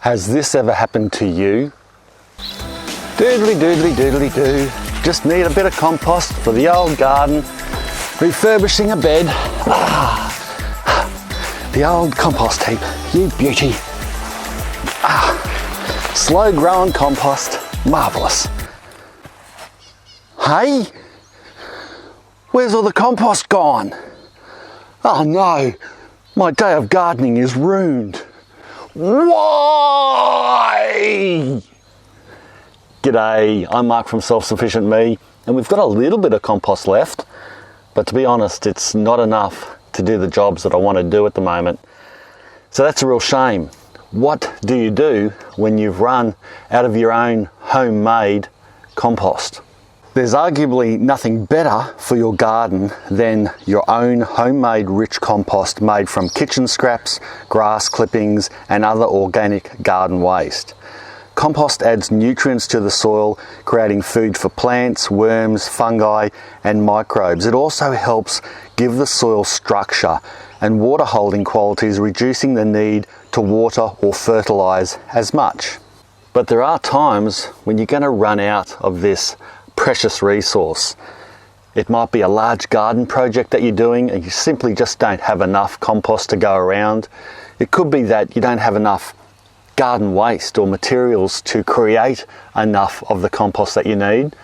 Has this ever happened to you? Doodly doodly doodly doo. Just need a bit of compost for the old garden. Refurbishing a bed. The old compost heap. You beauty. Slow growing compost. Marvellous. Hey? Where's all the compost gone? Oh no, my day of gardening is ruined. Why? G'day, I'm Mark from Self-Sufficient Me, and we've got a little bit of compost left, but to be honest, it's not enough to do the jobs that I want to do at the moment. So that's a real shame. What do you do when you've run out of your own homemade compost? There's arguably nothing better for your garden than your own homemade rich compost made from kitchen scraps, grass clippings and other organic garden waste. Compost adds nutrients to the soil, creating food for plants, worms, fungi and microbes. It also helps give the soil structure and water holding qualities, reducing the need to water or fertilise as much. But there are times when you're going to run out of this precious resource. It might be a large garden project that you're doing and you simply just don't have enough compost to go around. It could be that you don't have enough garden waste or materials to create enough of the compost that you need,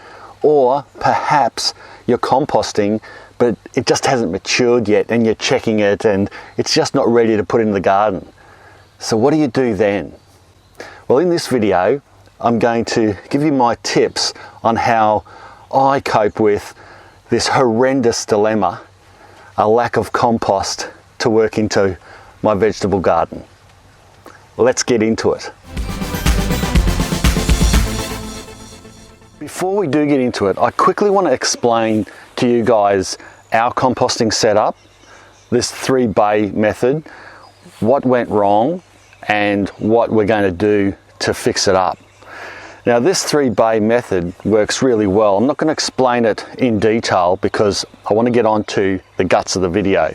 or perhaps you're composting but it just hasn't matured yet and you're checking it and it's just not ready to put in the garden. So what do you do then? Well, in this video I'm going to give you my tips on how I cope with this horrendous dilemma, a lack of compost to work into my vegetable garden. Let's get into it. Before we do get into it, I quickly want to explain to you guys our composting setup, this 3-bay method, what went wrong and what we're going to do to fix it up. Now this 3-bay method works really well. I'm not going to explain it in detail because I want to get on to the guts of the video.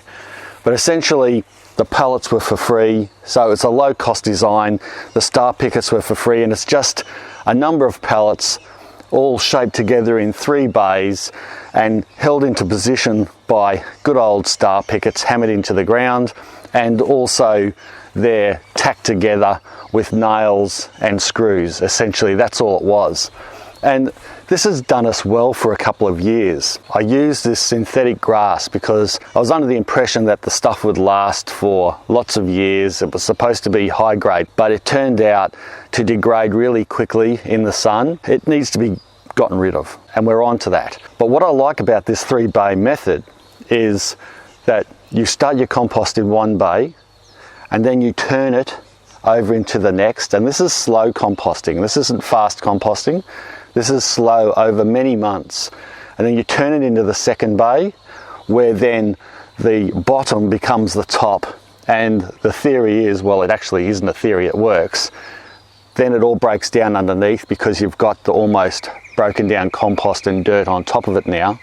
But essentially the pallets were for free, so it's a low cost design. The star pickets were for free and it's just a number of pallets all shaped together in 3 bays and held into position by good old star pickets hammered into the ground, and also they're tacked together with nails and screws. Essentially that's all it was, and this has done us well for a couple of years. I used this synthetic grass because I was under the impression that the stuff would last for lots of years. It was supposed to be high grade, but it turned out to degrade really quickly in the sun. It needs to be gotten rid of, and we're on to that. But what I like about this 3-bay method is that you start your compost in 1 bay and then you turn it over into the next, and this is slow composting. This isn't fast composting. This is slow over many months, and then you turn it into the 2nd bay where then the bottom becomes the top, and the theory is, well, it actually isn't a theory, it works. Then it all breaks down underneath because you've got the almost broken down compost and dirt on top of it now.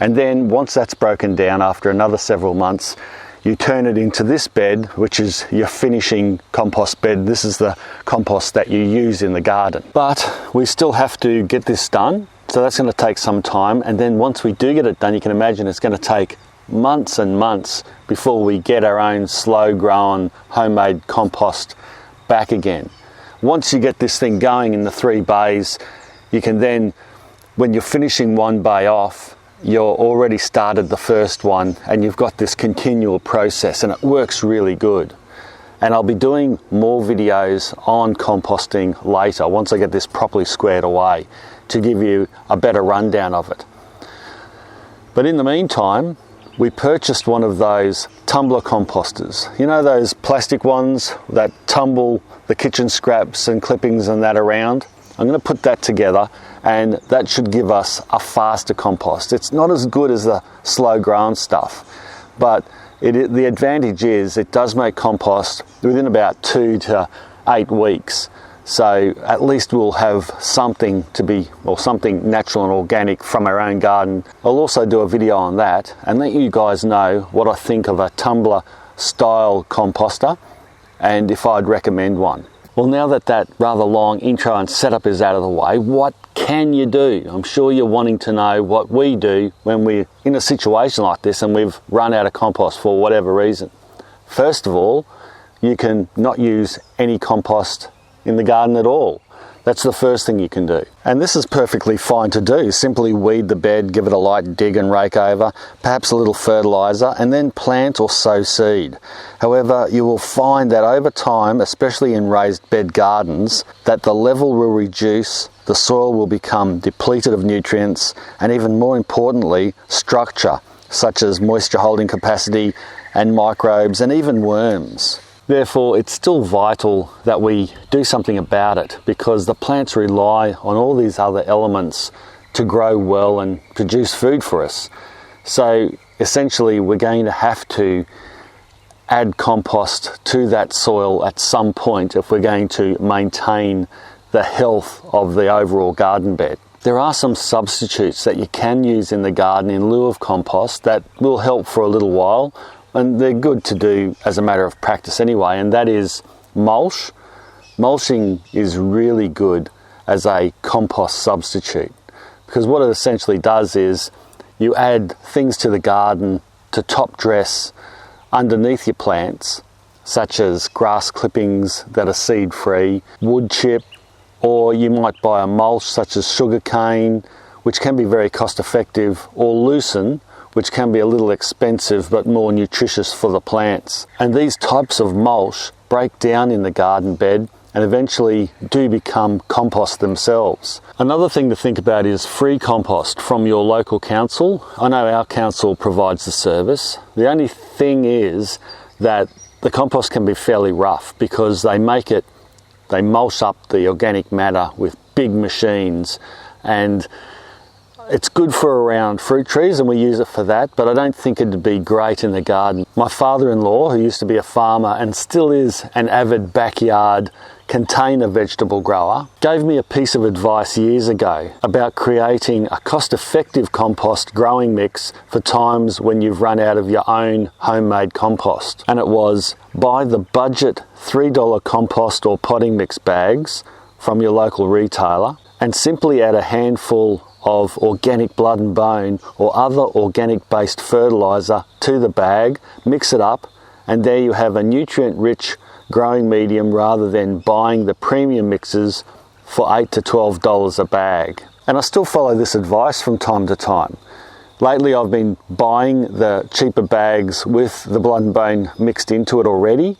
And then once that's broken down after another several months, you turn it into this bed, which is your finishing compost bed. This is the compost that you use in the garden. But we still have to get this done, so that's going to take some time. And then once we do get it done, you can imagine it's going to take months and months before we get our own slow growing homemade compost back again. Once you get this thing going in the 3 bays, you can then, when you're finishing 1 bay off, you're already started the first one and you've got this continual process, and it works really good. And I'll be doing more videos on composting later once I get this properly squared away to give you a better rundown of it. But in the meantime, we purchased one of those tumbler composters. You know, those plastic ones that tumble the kitchen scraps and clippings and that around? I'm going to put that together, and that should give us a faster compost. It's not as good as the slow grown stuff, but the advantage is it does make compost within about 2 to 8 weeks. So at least we'll have something something natural and organic from our own garden. I'll also do a video on that and let you guys know what I think of a tumbler style composter and if I'd recommend one. Well, now that that rather long intro and setup is out of the way, what can you do? I'm sure you're wanting to know what we do when we're in a situation like this and we've run out of compost for whatever reason. First of all, you can not use any compost in the garden at all. That's the first thing you can do. And this is perfectly fine to do. Simply weed the bed, give it a light dig and rake over, perhaps a little fertiliser, and then plant or sow seed. However, you will find that over time, especially in raised bed gardens, that the level will reduce, the soil will become depleted of nutrients, and even more importantly, structure, such as moisture holding capacity and microbes and even worms. Therefore, it's still vital that we do something about it, because the plants rely on all these other elements to grow well and produce food for us. So essentially, we're going to have to add compost to that soil at some point if we're going to maintain the health of the overall garden bed. There are some substitutes that you can use in the garden in lieu of compost that will help for a little while, and they're good to do as a matter of practice anyway, and that is mulch. Mulching is really good as a compost substitute, because what it essentially does is you add things to the garden to top dress underneath your plants, such as grass clippings that are seed free, wood chip, or you might buy a mulch such as sugarcane, which can be very cost effective, or lucerne, which can be a little expensive but more nutritious for the plants. And these types of mulch break down in the garden bed and eventually do become compost themselves. Another thing to think about is free compost from your local council. I know our council provides the service. The only thing is that the compost can be fairly rough, because they mulch up the organic matter with big machines, and it's good for around fruit trees and we use it for that, but I don't think it'd be great in the garden. My father-in-law, who used to be a farmer and still is an avid backyard container vegetable grower, gave me a piece of advice years ago about creating a cost-effective compost growing mix for times when you've run out of your own homemade compost. And it was, buy the budget $3 compost or potting mix bags from your local retailer and simply add a handful of organic blood and bone or other organic based fertiliser to the bag, mix it up, and there you have a nutrient rich growing medium rather than buying the premium mixes for $8 to $12 a bag. And I still follow this advice from time to time. Lately I've been buying the cheaper bags with the blood and bone mixed into it already,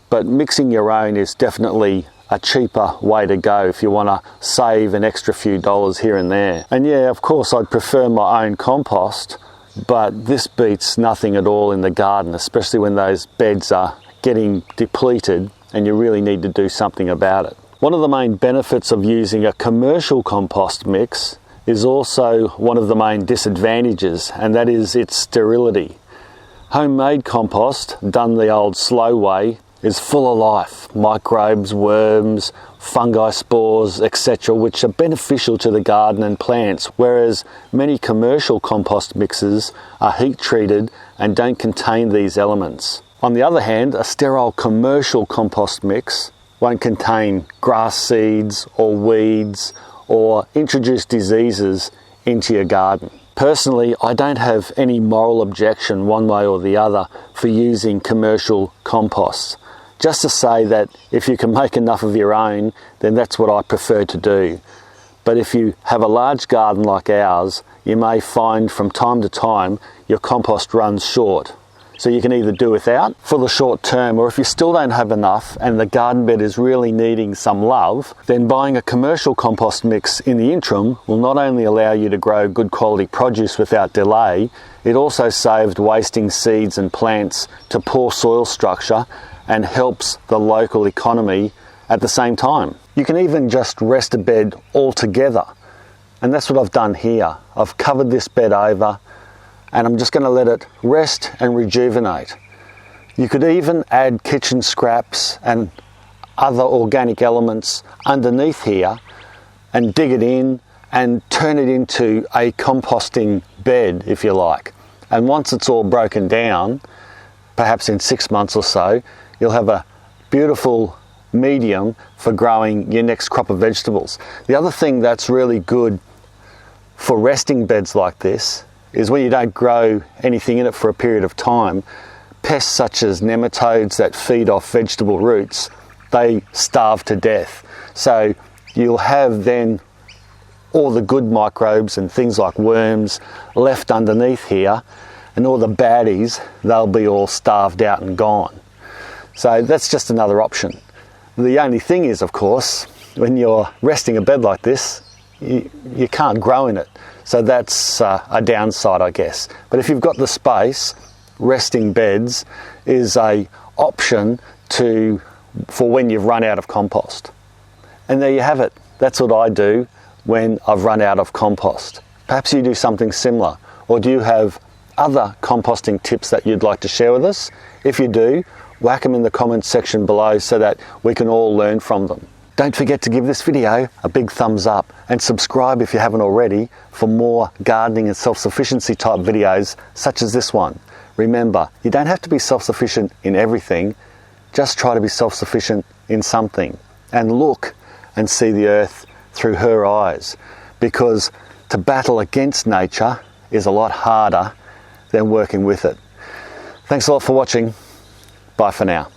but mixing your own is definitely a cheaper way to go if you want to save an extra few dollars here and there. And yeah, of course I'd prefer my own compost, but this beats nothing at all in the garden, especially when those beds are getting depleted and you really need to do something about it. One of the main benefits of using a commercial compost mix is also one of the main disadvantages, and that is its sterility. Homemade compost, done the old slow way, is full of life, microbes, worms, fungi spores, etc., which are beneficial to the garden and plants, whereas many commercial compost mixes are heat treated and don't contain these elements. On the other hand, a sterile commercial compost mix won't contain grass seeds or weeds or introduce diseases into your garden. Personally, I don't have any moral objection one way or the other for using commercial composts. Just to say that if you can make enough of your own, then that's what I prefer to do. But if you have a large garden like ours, you may find from time to time your compost runs short. So you can either do without for the short term, or if you still don't have enough and the garden bed is really needing some love, then buying a commercial compost mix in the interim will not only allow you to grow good quality produce without delay, it also saved wasting seeds and plants to poor soil structure and helps the local economy at the same time. You can even just rest a bed altogether, and that's what I've done here. I've covered this bed over and I'm just going to let it rest and rejuvenate. You could even add kitchen scraps and other organic elements underneath here and dig it in and turn it into a composting bed, if you like. And once it's all broken down, perhaps in 6 months or so, you'll have a beautiful medium for growing your next crop of vegetables. The other thing that's really good for resting beds like this is when you don't grow anything in it for a period of time, pests such as nematodes that feed off vegetable roots, they starve to death. So you'll have then all the good microbes and things like worms left underneath here, and all the baddies, they'll be all starved out and gone. So that's just another option. The only thing is, of course, when you're resting a bed like this, you can't grow in it. So that's a downside, I guess. But if you've got the space, resting beds is an option for when you've run out of compost. And there you have it. That's what I do when I've run out of compost. Perhaps you do something similar, or do you have other composting tips that you'd like to share with us? If you do, whack them in the comments section below so that we can all learn from them. Don't forget to give this video a big thumbs up and subscribe if you haven't already for more gardening and self-sufficiency type videos such as this one. Remember, you don't have to be self-sufficient in everything, just try to be self-sufficient in something and look and see the earth through her eyes, because to battle against nature is a lot harder than working with it. Thanks a lot for watching. Bye for now.